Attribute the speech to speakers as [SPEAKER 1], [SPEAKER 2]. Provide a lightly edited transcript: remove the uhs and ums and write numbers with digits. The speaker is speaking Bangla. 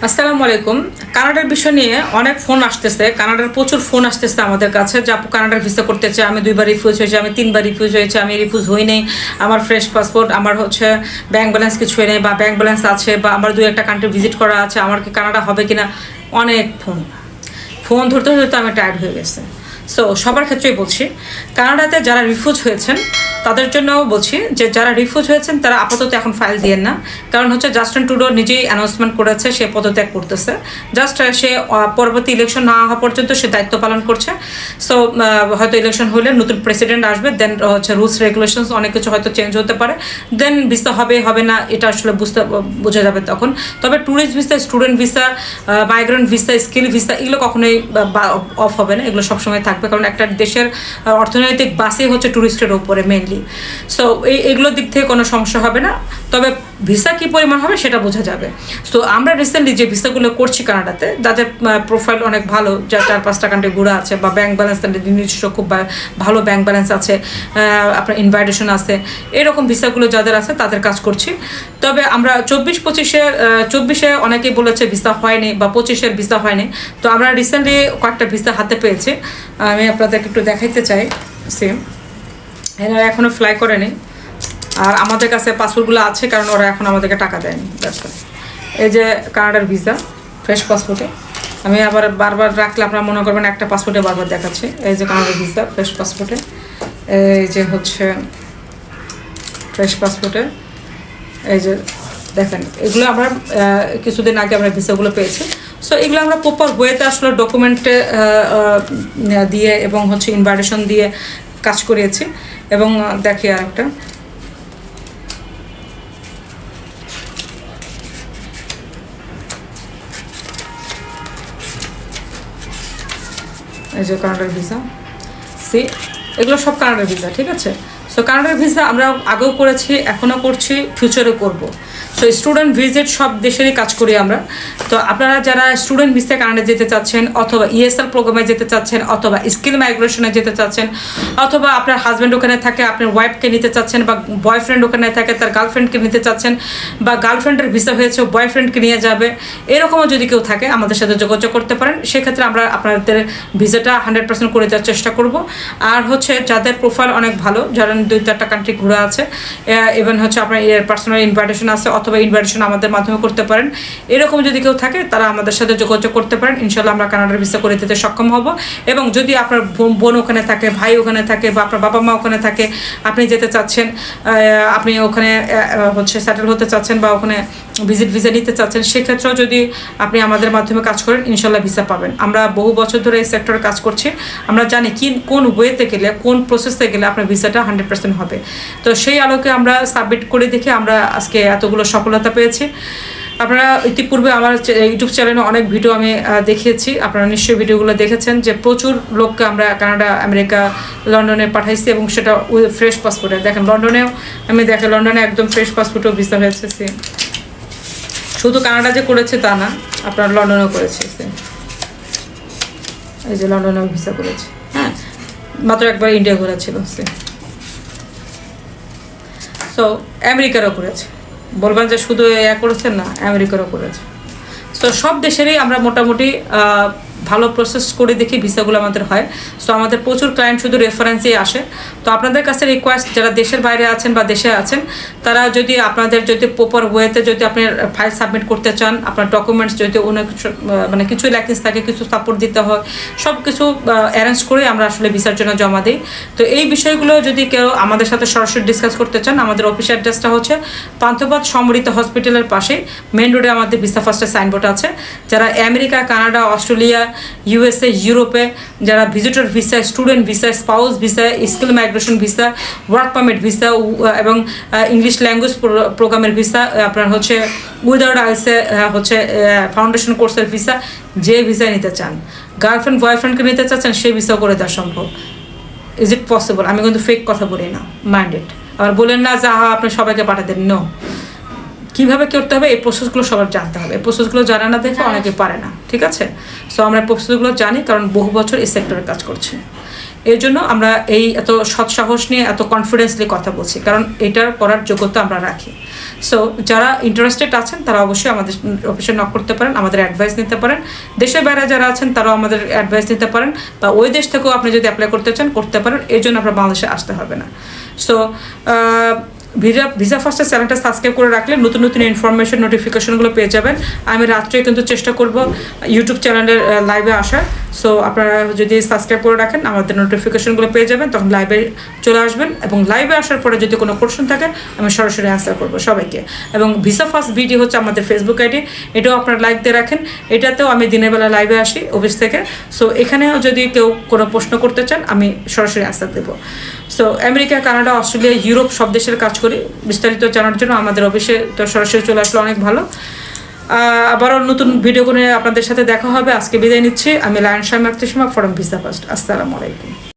[SPEAKER 1] আসসালামু আলাইকুম। কানাডার বিষয় নিয়ে অনেক ফোন আসতেছে, কানাডার প্রচুর ফোন আসতেছে আমাদের কাছে যে আপু কানাডার ভিসা করতে চাই, আমি 2বার রিফিউজ হয়েছে, আমি 3বার রিফিউজ হয়েছে, আমি রিফিউজ হই নাই, আমার ফ্রেশ পাসপোর্ট, আমার ব্যাংক ব্যালেন্স কিছু নেই বা ব্যাংক ব্যালেন্স আছে বা আমার 2-1টা কান্ট্রি ভিজিট করা আছে, আমার কি কানাডা হবে কিনা। অনেক ফোন ফোন ধরতে ধরতে আমি টায়ার্ড হয়ে গেছে। সো সবার ক্ষেত্রেই বলছি, কানাডাতে যারা রিফিউজ হয়েছেন তাদের জন্যও বলছি যে যারা রিফিউজ হয়েছেন তারা আপাতত এখন ফাইল দিয়েন না। কারণ জাস্টিন ট্রুডো নিজেই অ্যানাউন্সমেন্ট করেছে সে পদত্যাগ করতেছে। জাস্ট সে পরবর্তী ইলেকশন না হওয়া পর্যন্ত সে দায়িত্ব পালন করছে। সো হয়তো ইলেকশন হলে নতুন প্রেসিডেন্ট আসবে, দেন রুলস রেগুলেশনস অনেক কিছু হয়তো চেঞ্জ হতে পারে, দেন ভিসা হবে হবে না এটা আসলে বোঝা যাবে তখন। তবে tourist visa, student visa, migrant visa, skill visa এগুলো কখনোই অফ হবে না, এগুলো সবসময় থাকবে। কারণ একটা দেশের অর্থনৈতিক বাসই হচ্ছে ট্যুরিস্টের উপরে মেনলি। সো এগুলোর দিক থেকে কোনো সমস্যা হবে না। তবে ভিসা কী পরিমাণ হবে সেটা বোঝা যাবে। সো আমরা রিসেন্টলি যে ভিসাগুলো করছি কানাডাতে, যাদের প্রোফাইল অনেক ভালো, যা 4-5টা কান্ট্রি ঘুরে আছে বা ব্যাংক ব্যালেন্স নিজস্ব খুব ভালো ব্যাংক ব্যালেন্স আছে, আপনার ইনভাইটেশন আছে, এরকম ভিসাগুলো যাদের আছে তাদের কাজ করছি। তবে আমরা 24-25-24 অনেকেই বলেছে ভিসা হয়নি বা 25-এর ভিসা হয়নি। তো আমরা রিসেন্টলি কয়েকটা ভিসা হাতে পেয়েছি, আমি আপনাদেরকে একটু দেখাইতে চাই। সেম এরা এখনও ফ্লাই করেনি, আর আমাদের কাছে পাসপোর্টগুলো আছে কারণ ওরা এখন আমাদেরকে টাকা দেয়নি। এই যে কানাডার ভিসা ফ্রেশ পাসপোর্টে, আমি আবার বারবার রাখলে আপনারা মনে করবেন একটা পাসপোর্টে বারবার দেখাচ্ছি। এই যে কানাডার ভিসা ফ্রেশ পাসপোর্টে, এই যে ফ্রেশ পাসপোর্টে, এই যে দেখেন এগুলো আমরা কিছুদিন আগে আমরা ভিসাগুলো পেয়েছি। সো এগুলো আমরা প্রপার ওয়েতে আসলে ডকুমেন্টে দিয়ে এবং ইনভাইটেশন দিয়ে কাজ করিয়েছি। এবং দেখি আর একটা, এই যে কানাডার ভিসা, এগুলো সব কানাডার ভিসা, ঠিক আছে। সো কানাডার ভিসা আমরা আগেও করেছি, এখনও করছি, ফিউচারেও করব। সো স্টুডেন্ট ভিজিট সব দেশেরই কাজ করি আমরা। তো আপনারা যারা স্টুডেন্ট ভিসায় কানাডা যেতে চাচ্ছেন, অথবা ইএসএল প্রোগ্রামে যেতে চাচ্ছেন, অথবা স্কিল মাইগ্রেশনে যেতে চাচ্ছেন, অথবা আপনার হাজব্যান্ড ওখানে থাকে আপনার ওয়াইফকে নিতে চাচ্ছেন, বা বয়ফ্রেন্ড ওখানে থাকে তার গার্লফ্রেন্ডকে নিতে চাচ্ছেন, বা গার্লফ্রেন্ডের ভিসা হয়েছে বয়ফ্রেন্ডকে নিয়ে যাবে, এরকমও যদি কেউ থাকে আমাদের সাথে যোগাযোগ করতে পারেন। সেক্ষেত্রে আমরা আপনাদের ভিসাটা 100% করে দেওয়ার চেষ্টা করব। আর যাদের প্রোফাইল অনেক ভালো, যারা 2-4টা কান্ট্রি ঘুরে আছে, ইভেন আপনার পার্সোনাল ইনভাইটেশন আছে অথবা ইনভাইটেশন আমাদের মাধ্যমে করতে পারেন, এরকম যদি কেউ থাকে তারা আমাদের সাথে যোগাযোগ করতে পারেন। ইনশাল্লাহ আমরা কানাডার ভিসা করে দিতে সক্ষম হব। এবং যদি আপনার বোন ওখানে থাকে, ভাই ওখানে থাকে, বা আপনার বাবা মা ওখানে থাকে, আপনি যেতে চাচ্ছেন, আপনি ওখানে সেটেল হতে চাচ্ছেন বা ওখানে ভিসা নিতে চাচ্ছেন, সেক্ষেত্রেও যদি আপনি আমাদের মাধ্যমে কাজ করেন ইনশাল্লাহ ভিসা পাবেন। আমরা বহু বছর ধরে এই সেক্টরে কাজ করছি, আমরা জানি কোন ওয়েতে গেলে, কোন প্রসেসে গেলে আপনার ভিসাটা 100% হবে। তো সেই আলোকে আমরা সাবমিট করে দেখে আমরা আজকে এতগুলো সফলতা পেয়েছি। আপনারা ইতিপূর্বে আমার ইউটিউব চ্যানেলে অনেক ভিডিও আমি দেখিয়েছি, আপনারা নিশ্চয়ই ভিডিওগুলো দেখেছেন যে প্রচুর লোককে আমরা কানাডা, আমেরিকা, লন্ডনে পাঠাইছি, এবং সেটা ফ্রেশ পাসপোর্টে। দেখেন লন্ডনেও লন্ডনে একদম ফ্রেশ পাসপোর্টেও ভিসা হয়েছে। শুধু কানাডা যে করেছে তা না, আপনার লন্ডনেও করেছে। এই যে লন্ডনেও ভিসা করেছে, হ্যাঁ, মাত্র একবার ইন্ডিয়া ঘোরা ছিল। সো আমেরিকারও করেছে, বলবেন যে শুধু করেছেন না, আমেরিকারও করেছে। সো সব দেশেরই আমরা মোটামুটি ভালো প্রসেস করে দেখি ভিসাগুলো আমাদের হয়। সো আমাদের প্রচুর ক্লায়েন্ট শুধু রেফারেন্সেই আসে। তো আপনাদের কাছে রিকোয়েস্ট, যারা দেশের বাইরে আছেন বা দেশে আছেন, তারা যদি আপনাদের প্রপার ওয়েতে যদি আপনি ফাইল সাবমিট করতে চান, আপনার ডকুমেন্টস যদি অনেক কিছু ল্যাকিংস থাকে, কিছু সাপোর্ট দিতে হয়, সব কিছু অ্যারেঞ্জ করে আমরা আসলে ভিসার জন্য জমা দিই। তো এই বিষয়গুলো যদি কেউ আমাদের সাথে সরাসরি ডিসকাস করতে চান, আমাদের অফিস অ্যাড্রেসটা পান্থপথ সমৃদ্ধ হসপিটালের পাশে মেন রোডে আমাদের ভিসা ফার্স্টের সাইনবোর্ড আছে। যারা আমেরিকা, কানাডা, অস্ট্রেলিয়া, ইউএসএ, ইউরোপে যারা visitor visa, student visa, spouse visa, skill migration visa, work permit visa এবং ইংলিশ ল্যাঙ্গুয়েজ প্রোগ্রামের ভিসা, আপনার উইদাউট আইসে ফাউন্ডেশন কোর্সের ভিসা, যে ভিসা নিতে চান, গার্লফ্রেন্ড বয়ফ্রেন্ডকে নিতে চাচ্ছেন, সেই ভিসাও করে দেওয়া সম্ভব। Is it possible? আমি কিন্তু ফেক কথা বলি না, মাইন্ডেড। আবার বলেন না যে আপনি সবাইকে পাঠাতেন। নো, কীভাবে করতে হবে এই প্রসেসগুলো সবার জানতে হবে। এই প্রসেসগুলো জানা না দেখে অনেকে পারে না, ঠিক আছে। সো আমরা প্রসেসগুলো জানি, কারণ বহু বছর এই সেক্টরে কাজ করছি। এর জন্য আমরা এই এত সৎসাহস নিয়ে এত কনফিডেন্সলি কথা বলছি, কারণ এটার করার যোগ্যতা আমরা রাখি। সো যারা ইন্টারেস্টেড আছেন তারা অবশ্যই আমাদের অফিসে নক করতে পারেন, আমাদের অ্যাডভাইস নিতে পারেন। দেশের বাইরে যারা আছেন তারাও আমাদের অ্যাডভাইস নিতে পারেন, বা ওই দেশ থেকেও আপনি যদি অ্যাপ্লাই করতে চান করতে পারেন। এর জন্য আপনার বাংলাদেশে আসতে হবে না। সো ভিসা ফার্স্টের চ্যানেলটা সাবস্ক্রাইব করে রাখলে নতুন নতুন ইনফরমেশন নোটিফিকেশনগুলো পেয়ে যাবেন। আমি রাত্রে কিন্তু চেষ্টা করব ইউটিউব চ্যানেলের লাইভে আসার। সো আপনারা যদি সাবস্ক্রাইব করে রাখেন আমাদের নোটিফিকেশনগুলো পেয়ে যাবেন, তখন লাইভে চলে আসবেন, এবং লাইভে আসার পরে যদি কোনো কোশ্চেন থাকে আমি সরাসরি অ্যান্সার করবো সবাইকে। এবং ভিসা ফার্স্ট ভিডিও হচ্ছে আমাদের ফেসবুক আইডি, এটাও আপনারা লাইক দিয়ে রাখেন। এটাতেও আমি দিনের বেলা লাইভে আসি অফিস থেকে। সো এখানেও যদি কেউ কোনো প্রশ্ন করতে চান আমি সরাসরি অ্যান্সার দেবো। So America, Canada, Australia, Europe সব দেশের কাজ করি। বিস্তারিত জানার জন্য আমাদের অফিসে তো সরাসরি চলে আসলে অনেক ভালো। আবারও নতুন ভিডিও করে আপনাদের সাথে দেখা হবে। আজকে বিদায় নিচ্ছি। আমি Lion Shama Akter from Visa First. আসসালামু আলাইকুম।